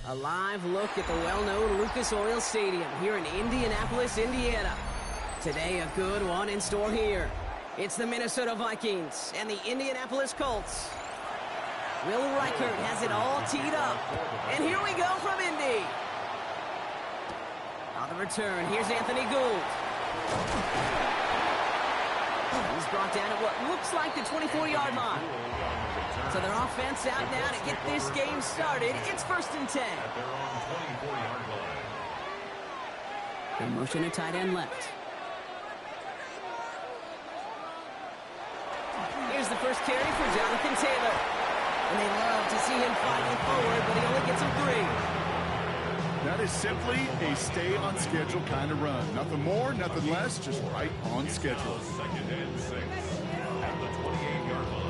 A live look at the well-known Lucas Oil Stadium here in Indianapolis, Indiana. Today, a good one in store here. It's the Minnesota Vikings and the Indianapolis Colts. Will Reichert has it all teed up. And here we go from Indy. On the return, here's Anthony Gould. He's brought down at what looks like the 24-yard line. So their offense out now to get this game started. It's 1st and 10. The motion to tight end left. Here's the first carry for Jonathan Taylor. And they love to see him fighting forward, but he only gets him 3. That is simply a stay-on-schedule kind of run. Nothing more, nothing less, just right on schedule. 2nd and 6 at the 28-yard line.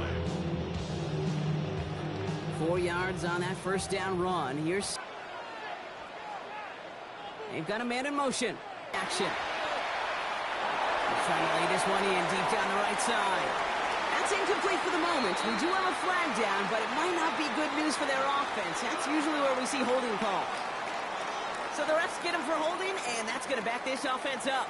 4 yards on that first down run. Here's... They've got a man in motion. Action. They're trying to lay this one in deep down the right side. That's incomplete for the moment. We do have a flag down, but it might not be good news for their offense. That's usually where we see holding calls. So the refs get him for holding, and that's going to back this offense up.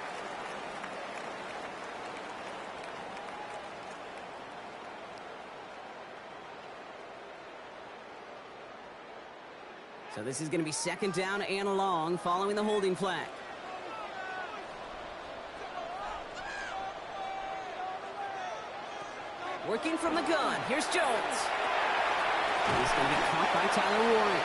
So this is going to be 2nd down and long following the holding flag. Working from the gun. Here's Jones. He's going to be caught by Tyler Warren.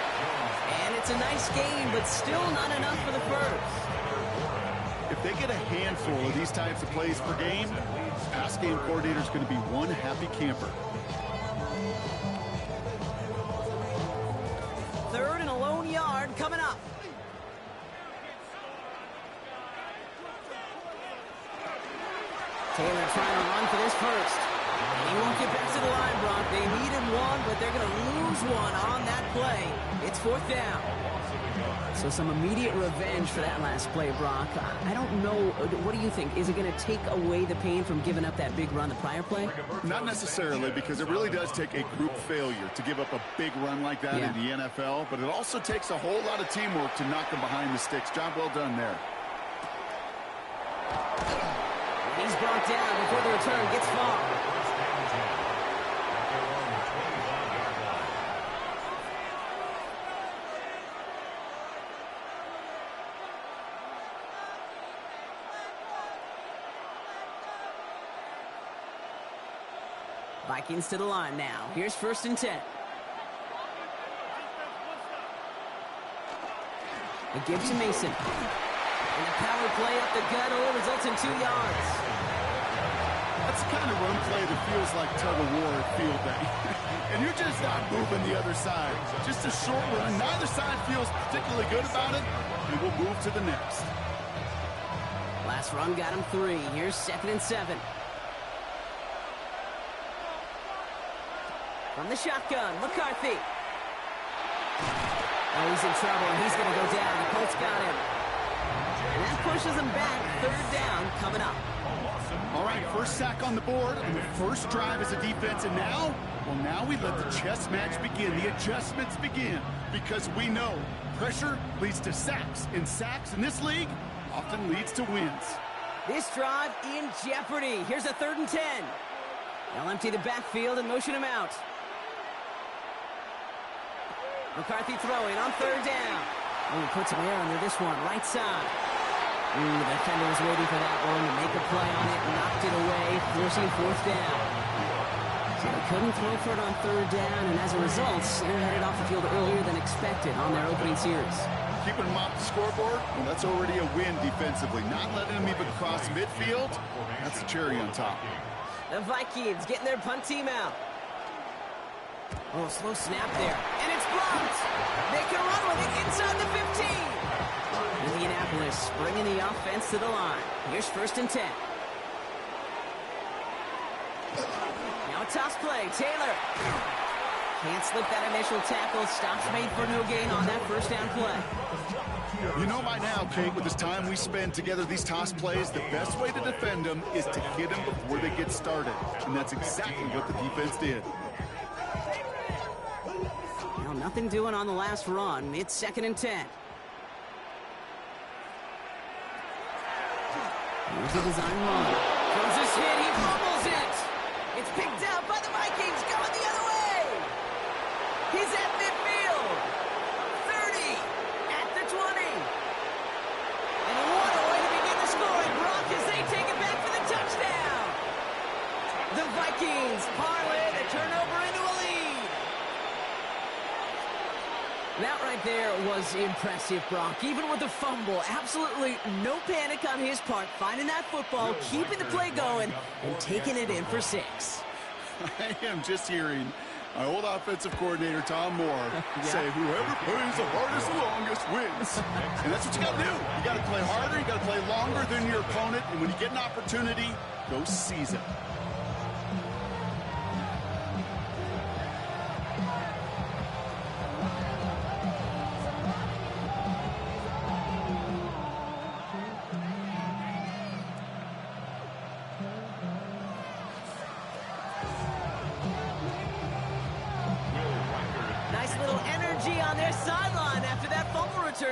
And it's a nice game, but still not enough for the first. If they get a handful of these types of plays per game, pass game coordinator is going to be one happy camper. 3rd and a lone yard coming up. Taylor trying to run for this first. He won't get back to the line, Brock. They needed one, but they're going to lose one on that play. It's 4th down. So some immediate revenge for that last play, Brock. I don't know. What do you think? Is it going to take away the pain from giving up that big run the prior play? Not necessarily, because it really does take a group failure to give up a big run like that in the NFL, but it also takes a whole lot of teamwork to knock them behind the sticks. Job well done there. He's brought down before the return gets far. Vikings to the line now. Here's 1st and 10. It gives to Mason. And the power play up the gut only results in 2 yards. That's the kind of run play that feels like tug-of-war at field day. And you're just not moving the other side. Just a short run. Neither side feels particularly good about it, and we'll move to the next. Last run got him 3. Here's 2nd and 7. From the shotgun, McCarthy. Oh, he's in trouble, and he's going to go down. The Colts got him. And that pushes him back. 3rd down coming up. All right, first sack on the board, and the first drive as a defense, and now, well, now we let the chess match begin. The adjustments begin, because we know pressure leads to sacks, and sacks in this league often leads to wins. This drive in jeopardy. Here's a 3rd and 10. They'll empty the backfield and motion him out. McCarthy throwing on 3rd down. Oh, puts some air under this one, right side. Ooh, the defender was waiting for that one to make a play on it, knocked it away, forcing 4th down. So they couldn't throw for it on 3rd down, and as a result, they're headed off the field earlier than expected on their opening series. Keeping them off the scoreboard, well, that's already a win defensively. Not letting them even cross midfield, that's the cherry on top. The Vikings getting their punt team out. Oh, slow snap there. And it's blocked. They can run with it inside the 15. Indianapolis bringing the offense to the line. Here's 1st and 10. Now a toss play. Taylor. Can't slip that initial tackle. Stops made for no gain on that 1st down play. You know by now, Kate, with this time we spend together, these toss plays, the best way to defend them is to hit them before they get started. And that's exactly what the defense did. Now Well, nothing doing on the last run. It's 2nd and 10. Here's the design run. Throws his hit, he fumbles it. It's picked out by the Vikings, going the other way. He's at midfield. 30, at the 20. And what a way to begin the scoring, Brock, as they take it back for the touchdown. The Vikings parlay the turnover into a lead. That right there was impressive, Brock. Even with the fumble, absolutely no panic on his part, finding that football, keeping the play going, and taking it in for 6. I am just hearing my old offensive coordinator, Tom Moore, say whoever plays the hardest the longest wins. And that's what you got to do. You got to play harder, you got to play longer than your opponent, and when you get an opportunity, go seize it.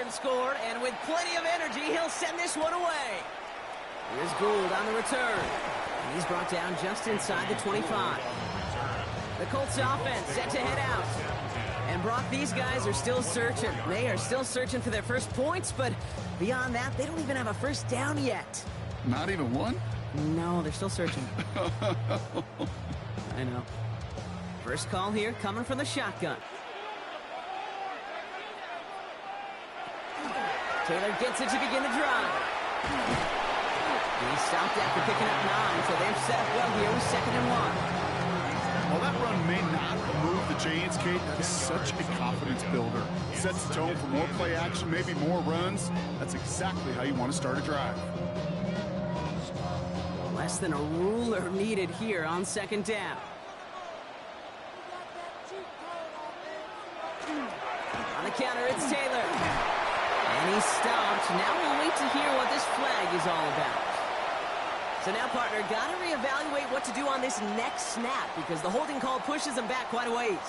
Scored, and with plenty of energy, he'll send this one away. Here's Gould on the return. And he's brought down just inside the 25. The Colts offense set to head out. And Brock, these guys are still searching. They are still searching for their first points, but beyond that, they don't even have a first down yet. Not even one? No, they're still searching. I know. First call here coming from the shotgun. Taylor gets it to begin the drive. He stopped after picking up 9, so they've set up well here with 2nd and 1. While that run may not move the chains, Kate, that is such a confidence builder. Sets the tone for more play action, maybe more runs. That's exactly how you want to start a drive. Less than a ruler needed here on 2nd down. On the counter, it's Taylor. And he's stopped. Now we'll wait to hear what this flag is all about. So now, partner, got to reevaluate what to do on this next snap because the holding call pushes him back quite a ways.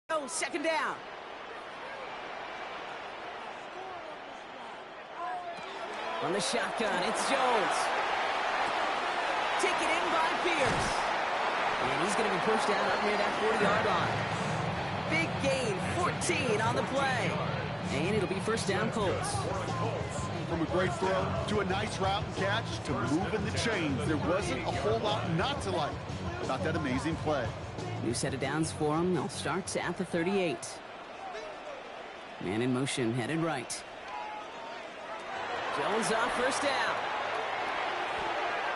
Oh, 2nd down. On the shotgun, it's Jones. Taken in by Pierce. And he's going to be pushed out up near that 40-yard line. Big gain, 14 on the play. And it'll be first down Colts. From a great throw to a nice route and catch to moving the chains. There wasn't a whole lot not to like about that amazing play. New set of downs for him. They'll start at the 38. Man in motion, headed right. Jones off first down.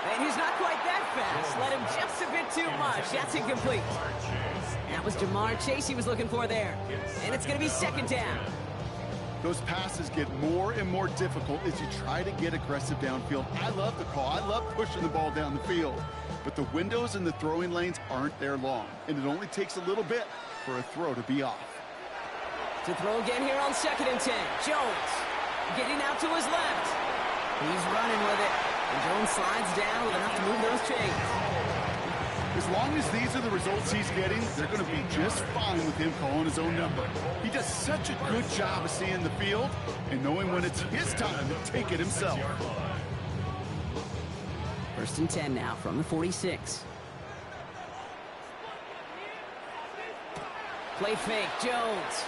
And he's not quite that fast. Let him just a bit too much. That's incomplete. That was Jamar Chase he was looking for there. And it's going to be 2nd down. Those passes get more and more difficult as you try to get aggressive downfield. I love the call. I love pushing the ball down the field. But the windows in the throwing lanes aren't there long. And it only takes a little bit for a throw to be off. To throw again here on 2nd and 10. Jones getting out to his left. He's running with it. And Jones slides down with enough to move those chains. As long as these are the results he's getting, they're going to be just fine with him calling his own number. He does such a good job of seeing the field and knowing when it's his time to take it himself. 1st and 10 now from the 46. Play fake, Jones.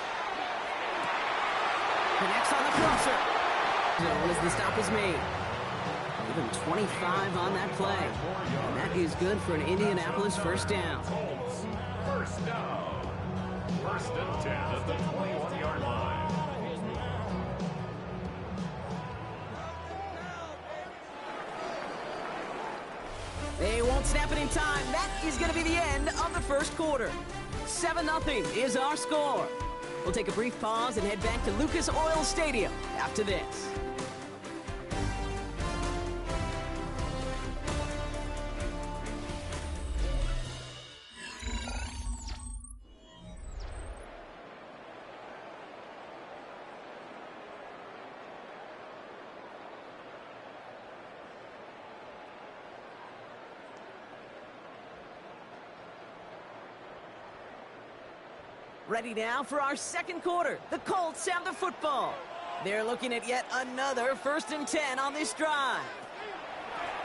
Connects on the crosser. As the stop is made. Even 25 on that play. And that is good for an Indianapolis first down. First down. 1st and 10 at the 21-yard line. They won't snap it in time. That is going to be the end of the first quarter. 7-0 is our score. We'll take a brief pause and head back to Lucas Oil Stadium after this. Ready now for our second quarter. The Colts have the football. They're looking at yet another 1st and 10 on this drive.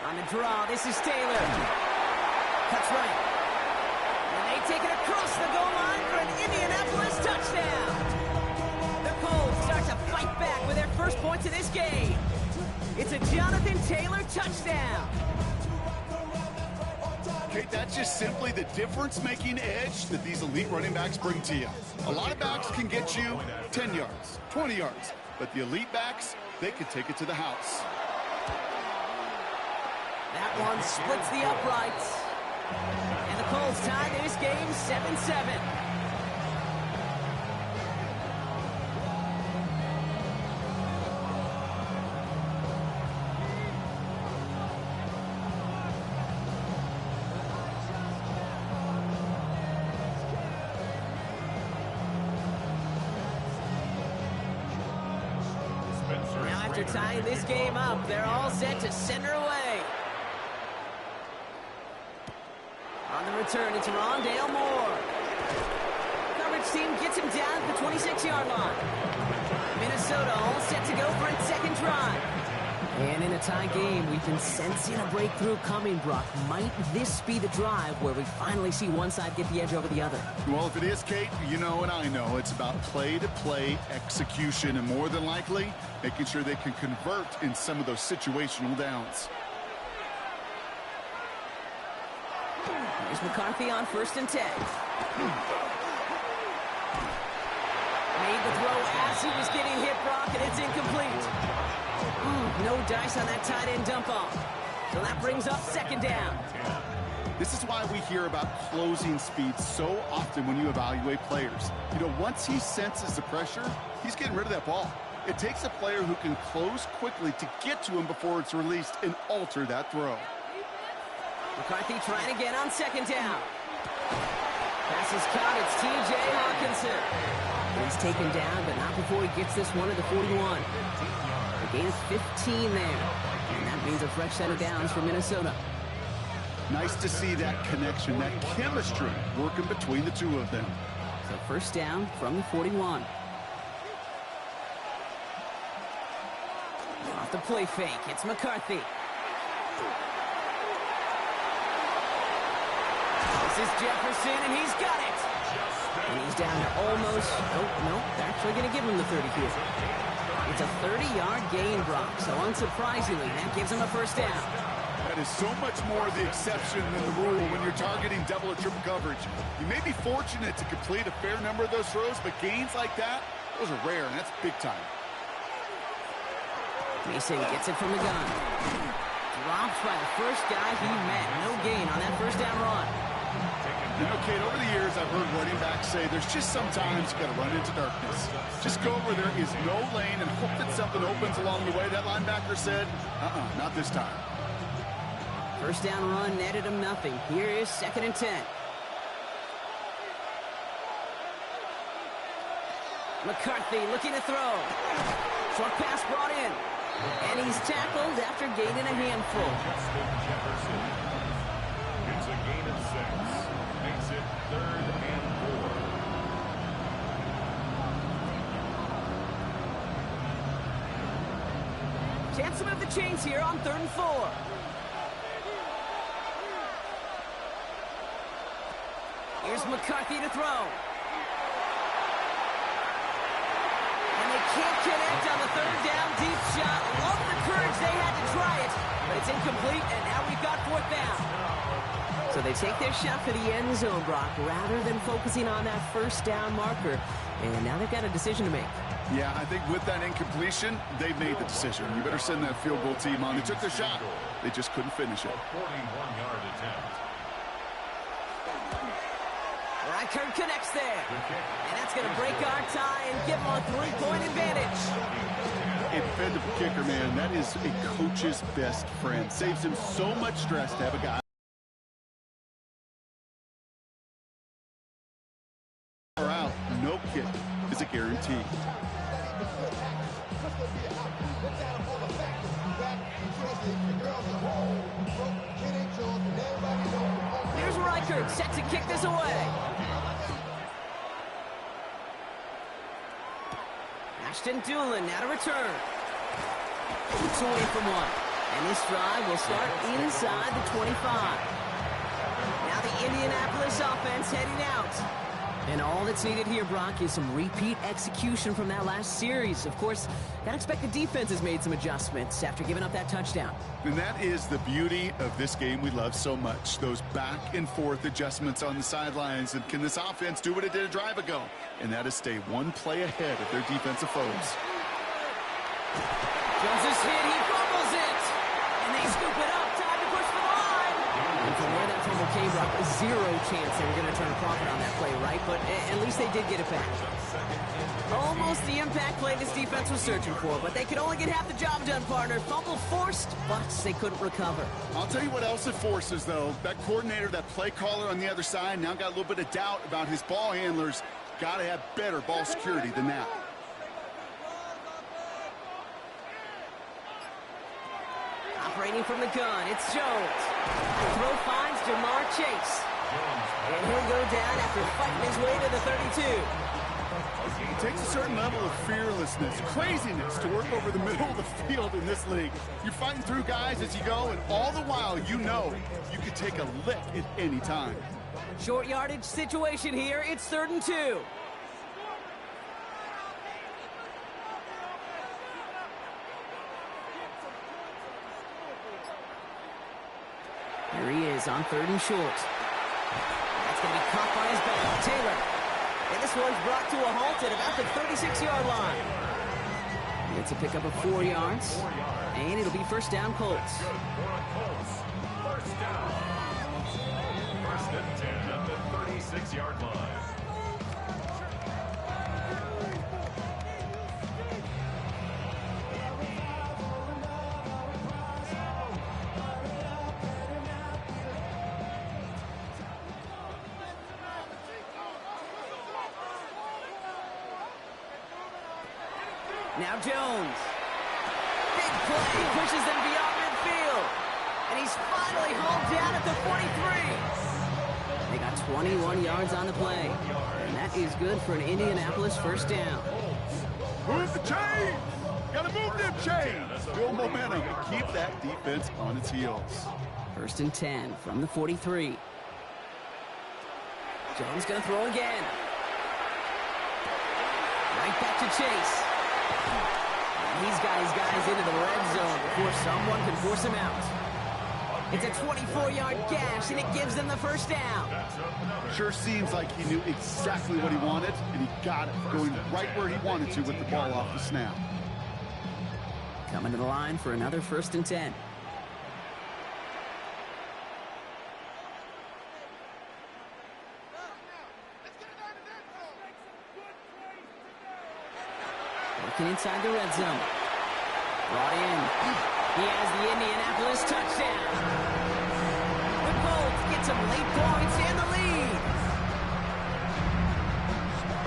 On the draw, this is Taylor. Cuts right. And they take it across the goal line for an Indianapolis touchdown. The Colts start to fight back with their first points of this game. It's a Jonathan Taylor touchdown. Okay, that's just simply the difference-making edge that these elite running backs bring to you. A lot of backs can get you 10 yards, 20 yards, but the elite backs, they can take it to the house. That one splits the uprights. And the Colts tie this game 7-7. Now after tying this game up, they're all set to center away. On the return, it's Rondale Moore. Coverage team gets him down at the 26-yard line. Minnesota all set to go for its second drive. And in a tie game, we've been sensing a breakthrough coming, Brock. Might this be the drive where we finally see one side get the edge over the other? Well, if it is, Kate, you know and I know it's about play-to-play execution, and more than likely, making sure they can convert in some of those situational downs. Here's McCarthy on 1st and 10. Made the throw as he was getting hit, Brock, and it's incomplete. No dice on that tight end dump off. So that brings up 2nd down. This is why we hear about closing speed so often when you evaluate players. You know, once he senses the pressure, he's getting rid of that ball. It takes a player who can close quickly to get to him before it's released and alter that throw. McCarthy trying again on 2nd down. Pass is caught. It's T.J. Hawkinson. He's taken down, but not before he gets this one at the 41. A gain of 15 there. And that means a fresh set of downs for Minnesota. Nice to see that connection, that chemistry working between the two of them. So 1st down from the 41. Off the play fake. It's McCarthy. This is Jefferson, and he's got it. And he's down to almost, no, they're actually going to give him the 30 here. It's a 30-yard gain, Brock, so unsurprisingly, that gives him a 1st down. That is so much more the exception than the rule when you're targeting double or triple coverage. You may be fortunate to complete a fair number of those throws, but gains like that, those are rare, and that's big time. Mason gets it from the gun. Drops by the first guy he met. No gain on that 1st down run. You know, Kate, over the years, I've heard running backs say there's just sometimes you got to run into darkness. Just go where there is no lane and hope that something opens along the way. That linebacker said, not this time. 1st down run netted him nothing. Here is 2nd and 10. McCarthy looking to throw. Short pass brought in. And he's tackled after gaining a handful. Jefferson. It's a gain of 6. Makes it 3rd and 4. Chance to move the chains here on 3rd and 4. Here's McCarthy to throw. And they can't connect on the 3rd down deep shot. Love the courage they had to try it, but it's incomplete, and now we've got 4th down. So they take their shot for the end zone, Brock, rather than focusing on that 1st down marker. And now they've got a decision to make. Yeah, I think with that incompletion, they've made the decision. You better send that field goal team on. They took their shot. They just couldn't finish it. 41-yard attempt. Reichert connects there. And that's going to break our tie and give them a 3-point advantage. A dependable kicker, man, that is a coach's best friend. Saves him so much stress to have a guy out. No kick is a guarantee. Here's Reichert set to kick this away. Ashton Doolin now to return. It's away from one. And this drive will start inside the 25. Now the Indianapolis offense heading out. And all that's needed here, Brock, is some repeat execution from that last series. Of course, gotta expect the defense has made some adjustments after giving up that touchdown. And that is the beauty of this game we love so much. Those back and forth adjustments on the sidelines. And can this offense do what it did a drive ago? And that is stay one play ahead of their defensive foes. Jones is hit, he fumbles it! And they scoop it up, time to push for the line! And from where that fumble came, Brock, zero chance they were going to turn a profit on that play, right? But at least they did get it back. Almost the impact play this defense was searching for, but they could only get half the job done, partner. Fumble forced, but they couldn't recover. I'll tell you what else it forces, though. That coordinator, that play caller on the other side, now got a little bit of doubt about his ball handlers. Got to have better ball security than that. Operating from the gun, it's Jones. The throw finds Jamar Chase. And he'll go down after fighting his way to the 32. It takes a certain level of fearlessness, craziness to work over the middle of the field in this league. You're fighting through guys as you go, and all the while you know you could take a lick at any time. Short yardage situation here, it's 3rd and 2. Here he is on 3rd and short. That's going to be caught by his back, Taylor. And this one's brought to a halt at about the 36-yard line. Gets a pickup of 4 yards. And it'll be first down, Colts. First down. 1st and 10 at the 36-yard line. Now Jones. Big play, pushes them beyond midfield. And he's finally hauled down at the 43. They got 21 yards on the play. And that is good for an Indianapolis first down. Move the chains! Gotta move them chains! Build momentum and keep that defense on its heels. 1st and 10 from the 43. Jones gonna throw again. Right back to Chase. And he's got his guys into the red zone before someone can force him out. It's a 24-yard gash, and it gives them the first down. Sure seems like he knew exactly what he wanted, and he got it, going right where he wanted to with the ball off the snap. Coming to the line for another 1st and 10. Working inside the red zone. Brought in. He has the Indianapolis touchdown. The Colts get some late points and the lead.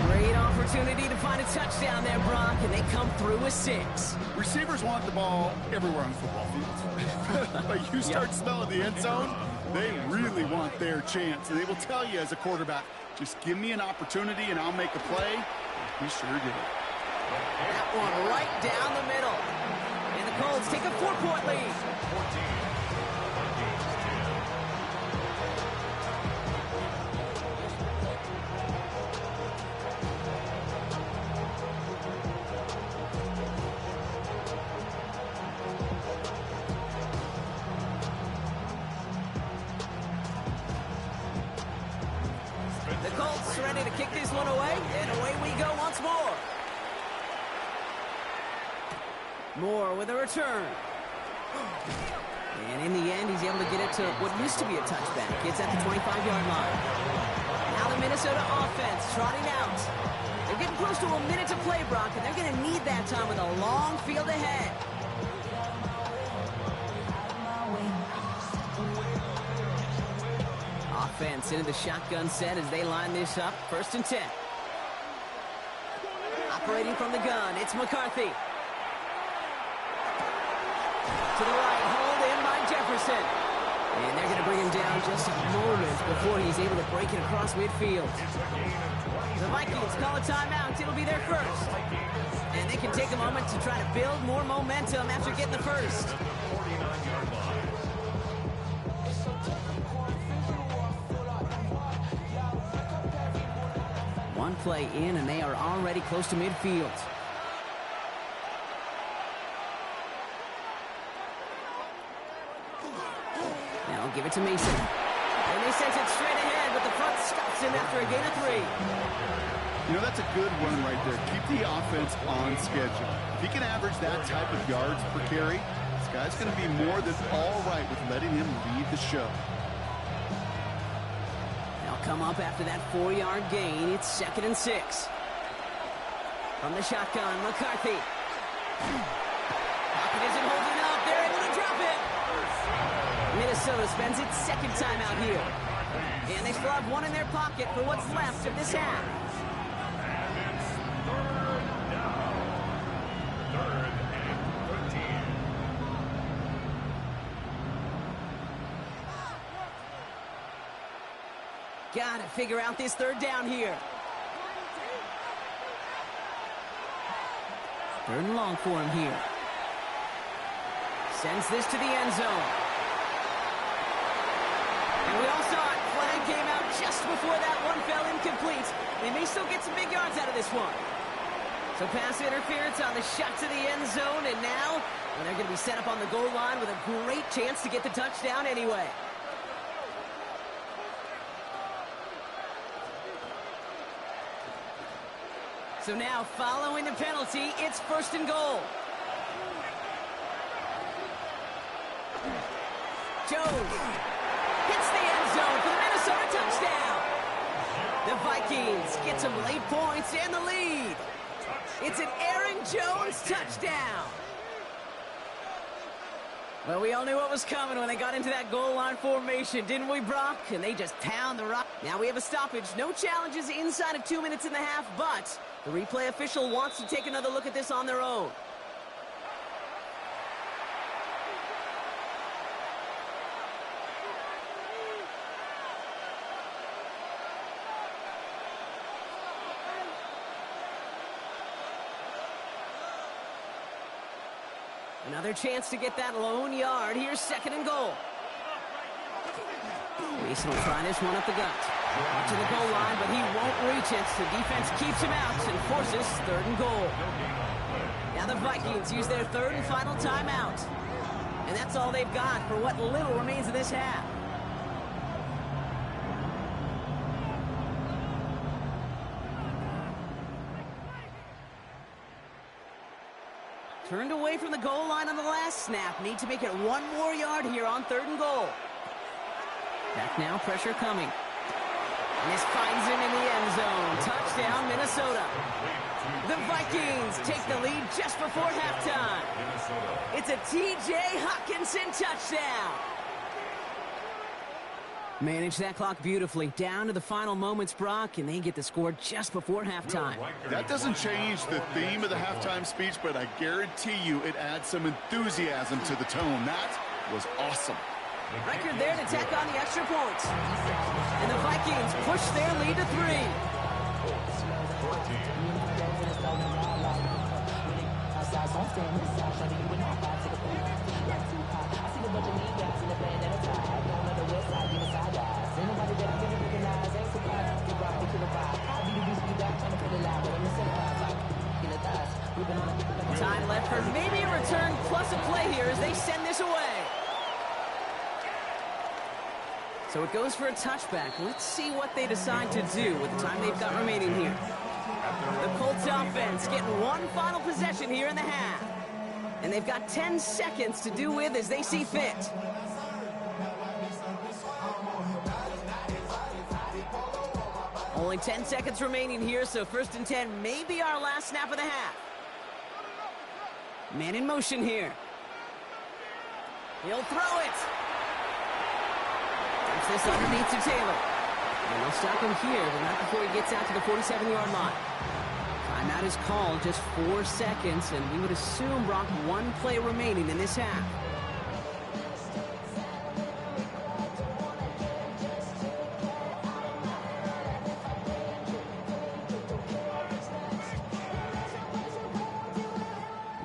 Great opportunity to find a touchdown there, Brock, and they come through with 6. Receivers want the ball everywhere on the football field. But you start smelling the end zone, they really want their chance. And they will tell you as a quarterback, just give me an opportunity and I'll make a play. He sure did. That one right down the middle. And the Colts take a 4-point lead. 14. The Colts ready to kick this one away, and away we go once more. Moore with a return. And in the end, he's able to get it to what used to be a touchback. It's at the 25-yard line. Now the Minnesota offense trotting out. They're getting close to a minute to play, Brock, and they're going to need that time with a long field ahead. Offense into the shotgun set as they line this up. 1st and 10. Operating from the gun, it's McCarthy. To the right, hauled in by Jefferson. And they're going to bring him down just a moment before he's able to break it across midfield. The Vikings call a timeout. It'll be their first. And they can take a moment to try to build more momentum after getting the first. One play in, and they are already close to midfield. Now give it to Mason. And they sent it straight ahead, but the front stops him after a gain of 3. You know, that's a good run right there. Keep the offense on schedule. If he can average that type of yards per carry, this guy's going to be more than all right with letting him lead the show. They'll come up after that 4-yard gain. It's 2nd and 6. From the shotgun, McCarthy. Pocket isn't holding up. They're able to drop it. Minnesota spends its 2nd timeout here. And they still have one in their pocket for what's left of this half. Gotta figure out this 3rd down here. 3rd and long for him here. Sends this to the end zone. And we all saw it. Flag came out just before that one fell incomplete. They may still get some big yards out of this one. So pass interference on the shot to the end zone. And now, well, they're going to be set up on the goal line with a great chance to get the touchdown anyway. So now, following the penalty, it's 1st and goal. Jones hits the end zone for the Minnesota touchdown. The Vikings get some late points and the lead. It's an Aaron Jones touchdown. Well, we all knew what was coming when they got into that goal line formation, didn't we, Brock? And they just pound the rock. Now we have a stoppage. No challenges inside of 2 minutes and a half, but the replay official wants to take another look at this on their own. Another chance to get that lone yard. Here's 2nd and goal. Mason will try this one up the gut. Up to the goal line, but he won't reach it. The defense keeps him out and forces 3rd and goal. Now the Vikings use their 3rd and final timeout. And that's all they've got for what little remains of this half. Turned away from the goal line on the last snap. Need to make it 1 more yard here on 3rd and goal. Back now, pressure coming. And this finds him in the end zone. Touchdown, Minnesota. The Vikings take the lead just before halftime. It's a T.J. Hockenson touchdown. Manage that clock beautifully. Down to the final moments, Brock, and they get the score just before halftime. That doesn't change the theme of the halftime speech, but I guarantee you it adds some enthusiasm to the tone. That was awesome. Record there to tack on the extra points. And the Vikings push their lead to 3. Time left for maybe a return plus a play here as they send this away. So it goes for a touchback. Let's see what they decide to do with the time they've got remaining here. The Colts offense getting one final possession here in the half. And they've got 10 seconds to do with as they see fit. Only 10 seconds remaining here, so 1st and 10 may be our last snap of the half. Man in motion here. He'll throw it. Dumps this underneath to Taylor. And they'll stop him here, but not before he gets out to the 47-yard line. Timeout is called, just 4 seconds, and we would assume, Brock, 1 play remaining in this half.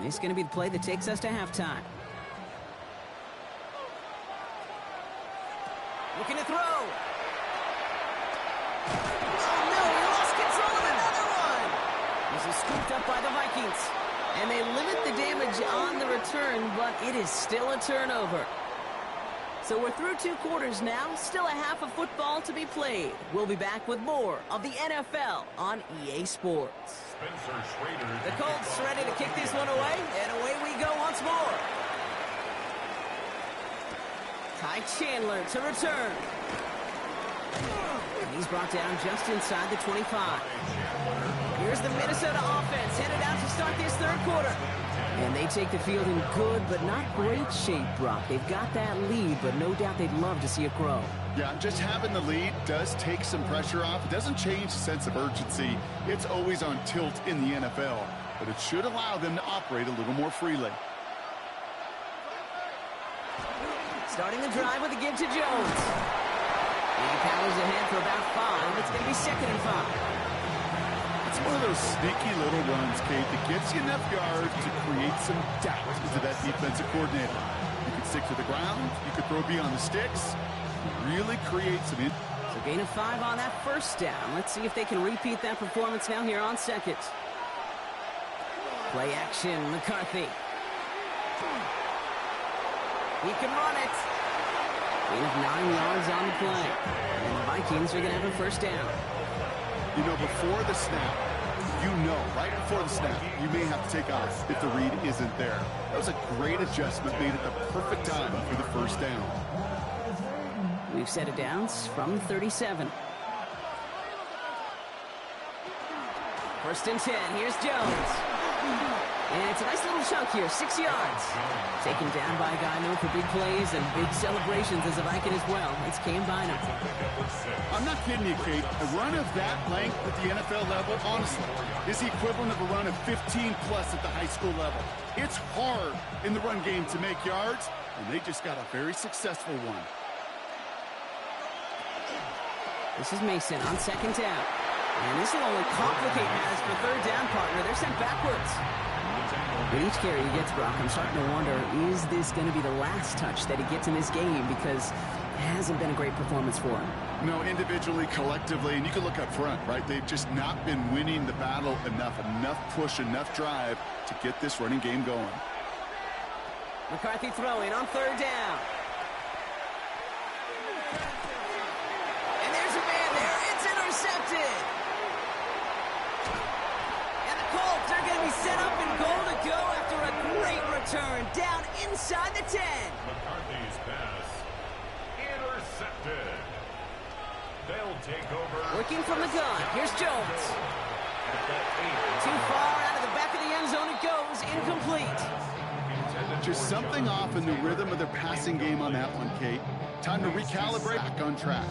It's going to be the play that takes us to halftime. Looking to throw. Oh, no, he lost control of another one. This is scooped up by the Vikings. And they limit the damage on the return, but it is still a turnover. So we're through 2 quarters now, still a half of football to be played. We'll be back with more of the NFL on EA Sports. The Colts ready to kick this one away, and away we go once more. Ty Chandler to return. And he's brought down just inside the 25. Here's the Minnesota offense headed out to start this 3rd quarter. And they take the field in good but not great shape, Brock. They've got that lead, but no doubt they'd love to see it grow. Yeah, just having the lead does take some pressure off. It doesn't change the sense of urgency. It's always on tilt in the NFL, but it should allow them to operate a little more freely. Starting the drive with a give to Jones. He powers ahead for about 5. It's going to be 2nd and 5. It's one of those sneaky little runs, Kate, that gets you enough yards to create some doubt into that defensive coordinator. You can stick to the ground. You can throw beyond the sticks. Really create some... So gain of 5 on that 1st down. Let's see if they can repeat that performance now here on 2nd. Play action, McCarthy. He can run it. Gain of 9 yards on the play. And the Vikings are going to have a 1st down. You know, before the snap, right before the snap, you may have to take off if the read isn't there. That was a great adjustment made at the perfect time for the 1st down. We've set it downs from 37. 1st and 10. Here's Jones. And it's a nice little chunk here, 6 yards. Taken down by a guy known for big plays and big celebrations as a Viking as well. It's Cam Bynum. I'm not kidding you, Kate. A run of that length at the NFL level, honestly, is the equivalent of a run of 15-plus at the high school level. It's hard in the run game to make yards, and they just got a very successful one. This is Mason on 2nd down. And this will only complicate matters for 3rd down, partner. They're sent backwards. With each carry he gets, Brock, I'm starting to wonder, is this going to be the last touch that he gets in this game? Because it hasn't been a great performance for him. No, individually, collectively, and you can look up front, right? They've just not been winning the battle enough push, enough drive to get this running game going. McCarthy throwing on 3rd down. And there's a man there. It's intercepted. And the Colts are going to be set up in goal to go after a great return down inside the 10. McCarthy's pass intercepted. They'll take over. Working from the gun. Here's Jones. Too far out of the back of the end zone it goes. Incomplete. Just something off in the rhythm of their passing game on that one, Kate. Time to recalibrate, back on track.